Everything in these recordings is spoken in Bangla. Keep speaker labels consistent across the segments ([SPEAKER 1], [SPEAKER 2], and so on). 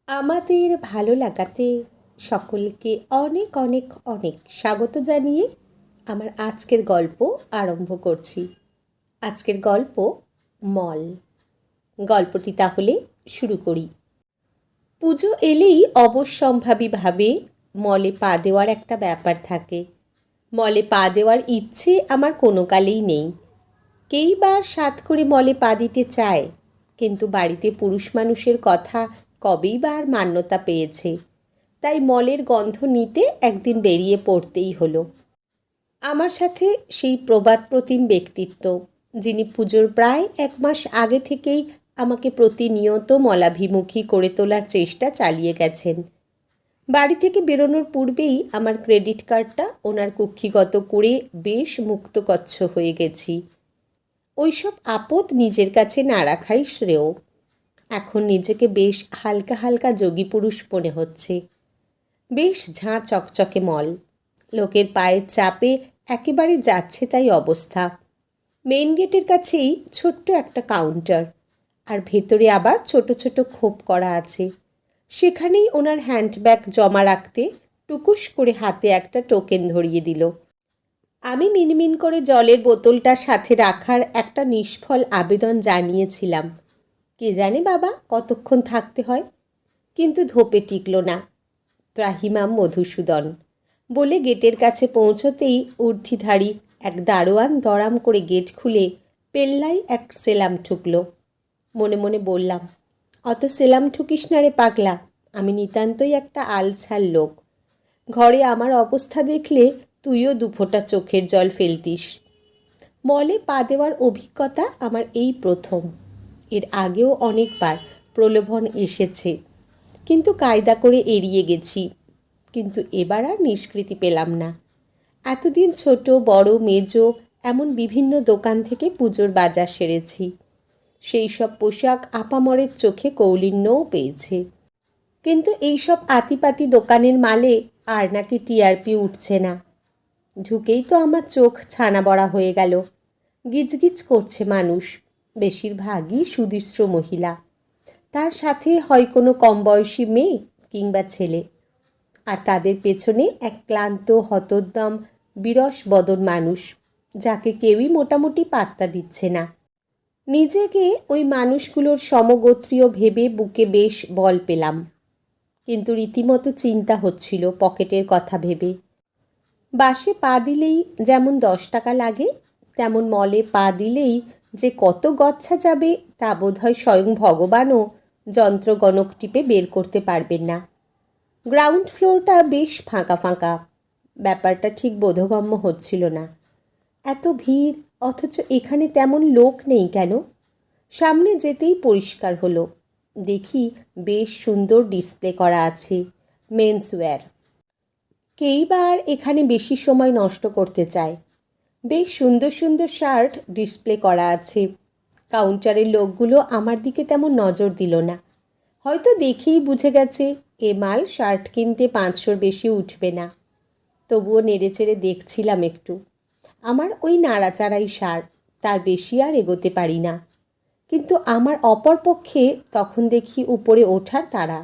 [SPEAKER 1] আমাদের ভালো লাগাতে সকলকে অনেক অনেক অনেক স্বাগত জানিয়ে আমার আজকের গল্প আরম্ভ করছি। আজকের গল্প মল। গল্পটি তাহলে শুরু করি। পুজো এলেই অবশ্যম্ভাবীভাবে মলে পা দেওয়ার একটা ব্যাপার থাকে। মলে পা দেওয়ার ইচ্ছে আমার কোনো কালেই নেই। কেইবার সাধ করে মলে পা দিতে চায়, কিন্তু বাড়িতে পুরুষ মানুষের কথা কবেই বা আর মান্যতা পেয়েছে। তাই মলের গন্ধ নিতে একদিন বেরিয়ে পড়তেই হলো। আমার সাথে সেই প্রবাদ প্রতিম ব্যক্তিত্ব, যিনি পুজোর প্রায় 1 মাস আগে থেকেই আমাকে প্রতিনিয়ত মলাভিমুখী করে তোলার চেষ্টা চালিয়ে গেছেন। বাড়ি থেকে বেরোনোর পূর্বেই আমার ক্রেডিট কার্ডটা ওনার কুক্ষিগত করে বেশ মুক্তকচ্ছ হয়ে গেছি। ওইসব আপদ নিজের কাছে না রাখাই শ্রেয়। এখন নিজেকে বেশ হালকা হালকা যোগী পুরুষ মনে হচ্ছে। বেশ ঝাঁ চকচকে মল, লোকের পায়ের চাপে একেবারে যাচ্ছে তাই অবস্থা। মেইন গেটের কাছেই ছোট্ট একটা কাউন্টার, আর ভেতরে আবার ছোট ছোট খোপ করা আছে। সেখানেই ওনার হ্যান্ডব্যাগ জমা রাখতে টুকুস করে হাতে একটা টোকেন ধরিয়ে দিল। আমি মিনমিন করে জলের বোতলটা সাথে রাখার একটা নিষ্ফল আবেদন জানিয়েছিলাম। কে জানে বাবা কতক্ষণ থাকতে হয়, কিন্তু ধোপে টিকল না। ত্রাহিমাম মধুসূদন বলে গেটের কাছে পৌঁছতেই ঊর্ধ্বধারী এক দারোয়ান দরাম করে গেট খুলে পেল্লাই এক সেলাম ঠুকল। মনে মনে বললাম, অত সেলাম ঠুকিস না রে পাগলা, আমি নিতান্তই একটা আলছাল লোক। ঘরে আমার অবস্থা দেখলে তুইও দুফোঁটা চোখের জল ফেলতিস। মলে পা দেওয়ার অভিজ্ঞতা আমার এই প্রথম। এর আগেও অনেকবার প্রলোভন এসেছে, কিন্তু কায়দা করে এড়িয়ে গেছি। কিন্তু এবার আর নিষ্কৃতি পেলাম না। এতদিন ছোট বড় মেজো এমন বিভিন্ন দোকান থেকে পুজোর বাজার সেরেছি। সেই সব পোশাক আপামরের চোখে কৌলিন্যও পেয়েছে। কিন্তু এইসব আতিপাতি দোকানের মালে আর নাকি টিআরপি উঠছে না। ঢুকেই তো আমার চোখ ছানা বড়া হয়ে গেল। গিজগিজ করছে মানুষ, বেশিরভাগই সুদৃশ্য মহিলা। তার সাথে হয় কোনো কম বয়সী মেয়ে কিংবা ছেলে, আর তাদের পেছনে এক ক্লান্ত হতোদ্যম বিরস বদন মানুষ, যাকে কেউই মোটামুটি পাত্তা দিচ্ছে না। নিজেকে ওই মানুষগুলোর সমগোত্রীয় ভেবে বুকে বেশ বল পেলাম, কিন্তু রীতিমতো চিন্তা হচ্ছিল পকেটের কথা ভেবে। বাসে পা দিলেই যেমন 10 টাকা লাগে, তেমন মলে পা দিলেই যে কত গচ্ছা যাবে তা বোধহয় স্বয়ং ভগবানও যন্ত্রগণক টিপে বের করতে পারবেন না। গ্রাউন্ড ফ্লোরটা বেশ ফাঁকা ফাঁকা, ব্যাপারটা ঠিক বোধগম্য হচ্ছিল না। এত ভিড়, অথচ এখানে তেমন লোক নেই কেন? সামনে যেতেই পরিষ্কার হলো। দেখি বেশ সুন্দর ডিসপ্লে করা আছে, মেন্সওয়্যার। কেইবার এখানে বেশি সময় নষ্ট করতে চায়। বেশ সুন্দর সুন্দর শার্ট ডিসপ্লে করা আছে। কাউন্টারের লোকগুলো আমার দিকে তেমন নজর দিল না। হয়তো দেখেই বুঝে গেছে এ মাল শার্ট কিনতে 500-র বেশি উঠবে না। তবুও নেড়েচেড়ে দেখছিলাম একটু। আমার ওই নাড়াচাড়াই সার, তার বেশি আর এগোতে পারি না। কিন্তু আমার অপর পক্ষে তখন দেখি উপরে ওঠার তাড়া।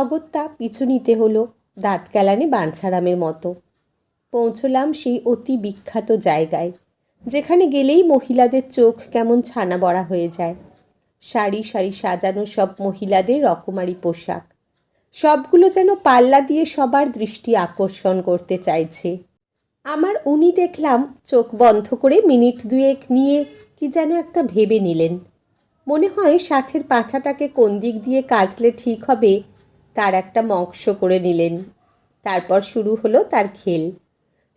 [SPEAKER 1] অগত্যা পিছু নিতে হলো, দাঁত কেলানে বাঞ্ছারামের মতো। পৌঁছলাম সেই অতি বিখ্যাত জায়গায়, যেখানে গেলেই মহিলাদের চোখ কেমন ছানা বড়া হয়ে যায়। সারি সারি সাজানো সব মহিলাদের রকমারি পোশাক, সবগুলো যেন পাল্লা দিয়ে সবার দৃষ্টি আকর্ষণ করতে চাইছে। আমার উনি দেখলাম চোখ বন্ধ করে মিনিট 2 নিয়ে কি যেন একটা ভেবে নিলেন। মনে হয় সাথের পাঁঠাটাকে কোন দিক দিয়ে কাচলে ঠিক হবে তার একটা মক্স করে নিলেন। তারপর শুরু হলো তার খেল।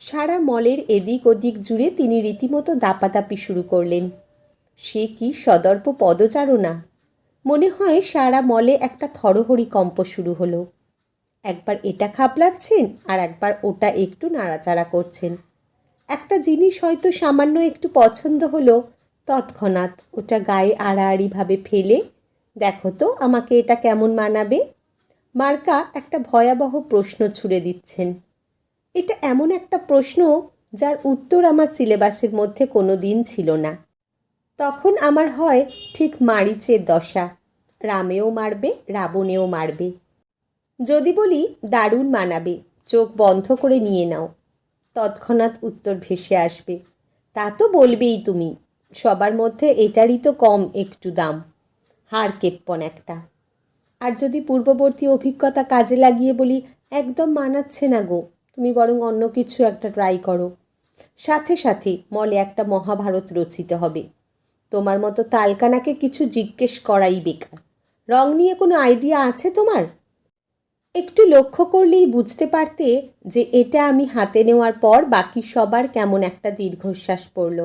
[SPEAKER 1] সারা মলের এদিক ওদিক জুড়ে তিনি রীতিমতো দাপাদাপি শুরু করলেন। সে কি সদর্প পদচারণা! মনে হয় সারা মলে একটা থরহরি কম্প শুরু হলো। একবার এটা খাপলাচ্ছেন, আর একবার ওটা একটু নাড়াচাড়া করছেন। একটা জিনিস হয়তো সামান্য একটু পছন্দ হলো, তৎক্ষণাৎ ওটা গায়ে আড়াআড়িভাবে ফেলে, দেখো তো আমাকে এটা কেমন মানাবে মার্কা একটা ভয়াবহ প্রশ্ন ছুড়ে দিচ্ছেন। এটা এমন একটা প্রশ্ন যার উত্তর আমার সিলেবাসের মধ্যে কোনো দিন ছিল না। তখন আমার হয় ঠিক মারিচের দশা। রামেও মারবে, রাবণেও মারবে। যদি বলি দারুণ মানাবে, চোখ বন্ধ করে নিয়ে নাও, তৎক্ষণাৎ উত্তর ভেসে আসবে, তা তো বলবেই তুমি, সবার মধ্যে এটারই তো কম একটু দাম, হাড় কেপ্পন একটা। আর যদি পূর্ববর্তী অভিজ্ঞতা কাজে লাগিয়ে বলি একদম মানাচ্ছে না গো, তুমি বরং অন্য কিছু একটা ট্রাই করো, সাথে সাথে মলে একটা মহাভারত রচিত হবে। তোমার মতো তালকানাকে কিছু জিজ্ঞেস করাই বেকার। রং নিয়ে কোনো আইডিয়া আছে তোমার? একটু লক্ষ্য করলেই বুঝতে পারতে যে এটা আমি হাতে নেওয়ার পর বাকি সবার কেমন একটা দীর্ঘশ্বাস পড়ল।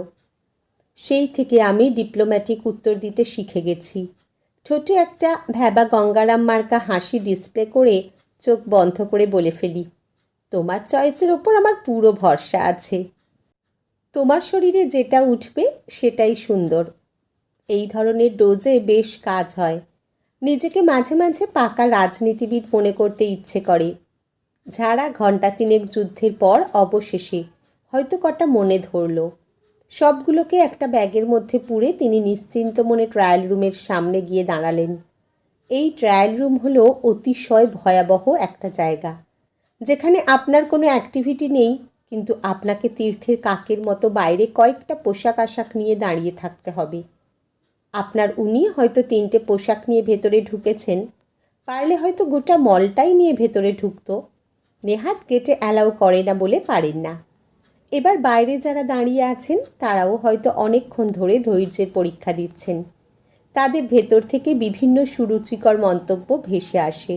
[SPEAKER 1] সেই থেকে আমি ডিপ্লোম্যাটিক উত্তর দিতে শিখে গেছি। ছোট একটা ভ্যাবা গঙ্গারাম মার্কা হাসি ডিসপ্লে করে চোখ বন্ধ করে বলে ফেলি, তোমার চয়েসের ওপর আমার পুরো ভরসা আছে। তোমার শরীরে যেটা উঠবে সেটাই সুন্দর। এই ধরনের ডোজে বেশ কাজ হয়। নিজেকে মাঝে মাঝে পাকা রাজনীতিবিদ মনে করতে ইচ্ছে করে, যারা ঘণ্টা তিনেক যুদ্ধের পর অবশেষে হয়তো কটা মনে ধরল। সবগুলোকে একটা ব্যাগের মধ্যে পুরে তিনি নিশ্চিন্ত মনে ট্রায়াল রুমের সামনে গিয়ে দাঁড়ালেন। এই ট্রায়াল রুম হলো অতিশয় ভয়াবহ একটা জায়গা, যেখানে আপনার কোনো অ্যাক্টিভিটি নেই, কিন্তু আপনাকে তীর্থের কাকের মতো বাইরে কয়েকটা পোশাক আশাক নিয়ে দাঁড়িয়ে থাকতে হবে। আপনার উনি হয়তো 3টে পোশাক নিয়ে ভেতরে ঢুকেছেন, পারলে হয়তো গোটা মলটাই নিয়ে ভেতরে ঢুকতো, নেহাত গেটে অ্যালাউ করে না বলে পারেন না। এবার বাইরে যারা দাঁড়িয়ে আছেন তারাও হয়তো অনেকক্ষণ ধরে ধৈর্যের পরীক্ষা দিচ্ছেন। তাদের ভেতর থেকে বিভিন্ন সুরুচিকর মন্তব্য ভেসে আসে।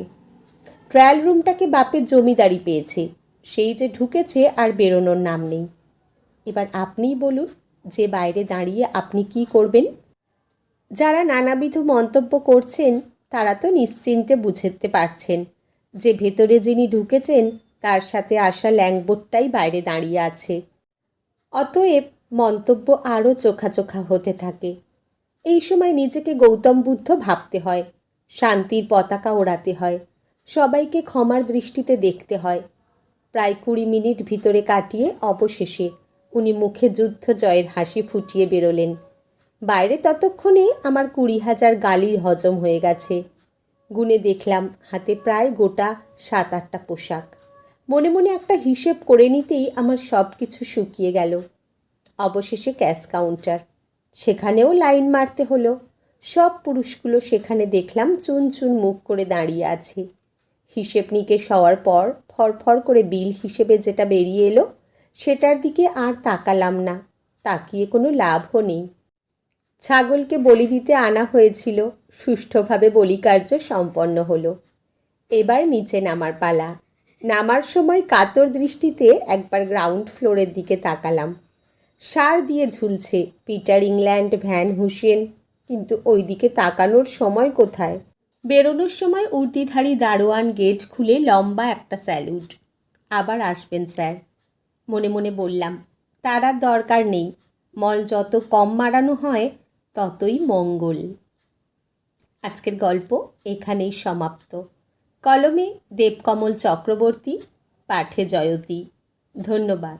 [SPEAKER 1] ট্রায়াল রুমটাকে বাপের জমিদারি পেয়েছে, সেই যে ঢুকেছে আর বেরোনোর নাম নেই। এবার আপনিই বলুন যে বাইরে দাঁড়িয়ে আপনি কি করবেন? যারা নানাবিধ মন্তব্য করছেন তারা তো নিশ্চিন্তে বুঝতে পারছেন যে ভেতরে যিনি ঢুকেছেন তার সাথে আসা ল্যাংবোটটাই বাইরে দাঁড়িয়ে আছে। অতএব মন্তব্য আরও চোখাচোখা হতে থাকে। এই সময় নিজেকে গৌতম বুদ্ধ ভাবতে হয়, শান্তির পতাকা ওড়াতে হয়, সবাইকে ক্ষমার দৃষ্টিতে দেখতে হয়। প্রায় 20 মিনিট ভিতরে কাটিয়ে অবশেষে উনি মুখে যুদ্ধ জয়ের হাসি ফুটিয়ে বেরোলেন। বাইরে ততক্ষণে আমার 20,000 গালি হজম হয়ে গেছে। গুনে দেখলাম হাতে প্রায় গোটা 7-8টা পোশাক। মনে মনে একটা হিসেব করে নিতেই আমার সব কিছু শুকিয়ে গেল। অবশেষে ক্যাশ কাউন্টার, সেখানেও লাইন মারতে হলো। সব পুরুষগুলো সেখানে দেখলাম চুন চুন মুখ করে দাঁড়িয়ে আছে। হিসেব নিকেশ হওয়ার পর ফরফর করে বিল হিসেবে যেটা বেরিয়ে এলো সেটার দিকে আর তাকালাম না, তাকিয়ে কোনো লাভও নেই। ছাগলকে বলি দিতে আনা হয়েছিল, সুষ্ঠুভাবে বলিকার্য সম্পন্ন হলো। এবার নিচে নামার পালা। নামার সময় কাতর দৃষ্টিতে একবার গ্রাউন্ড ফ্লোরের দিকে তাকালাম। সার দিয়ে ঝুলছে পিটার ইংল্যান্ড, ভ্যান হুসেন, কিন্তু ওই দিকে তাকানোর সময় কোথায়? বেরোনোর সময় উর্দিধারী দারোয়ান গেট খুলে লম্বা একটা স্যালুট। আবার আসবেন স্যার, মনে মনে বললাম। তার আর দরকার নেই, মল যত কম মারানো হয় ততই মঙ্গল। আজকের গল্প এখানেই সমাপ্ত। কলমে দেবকমল চক্রবর্তী, পাঠে জয়তী। ধন্যবাদ।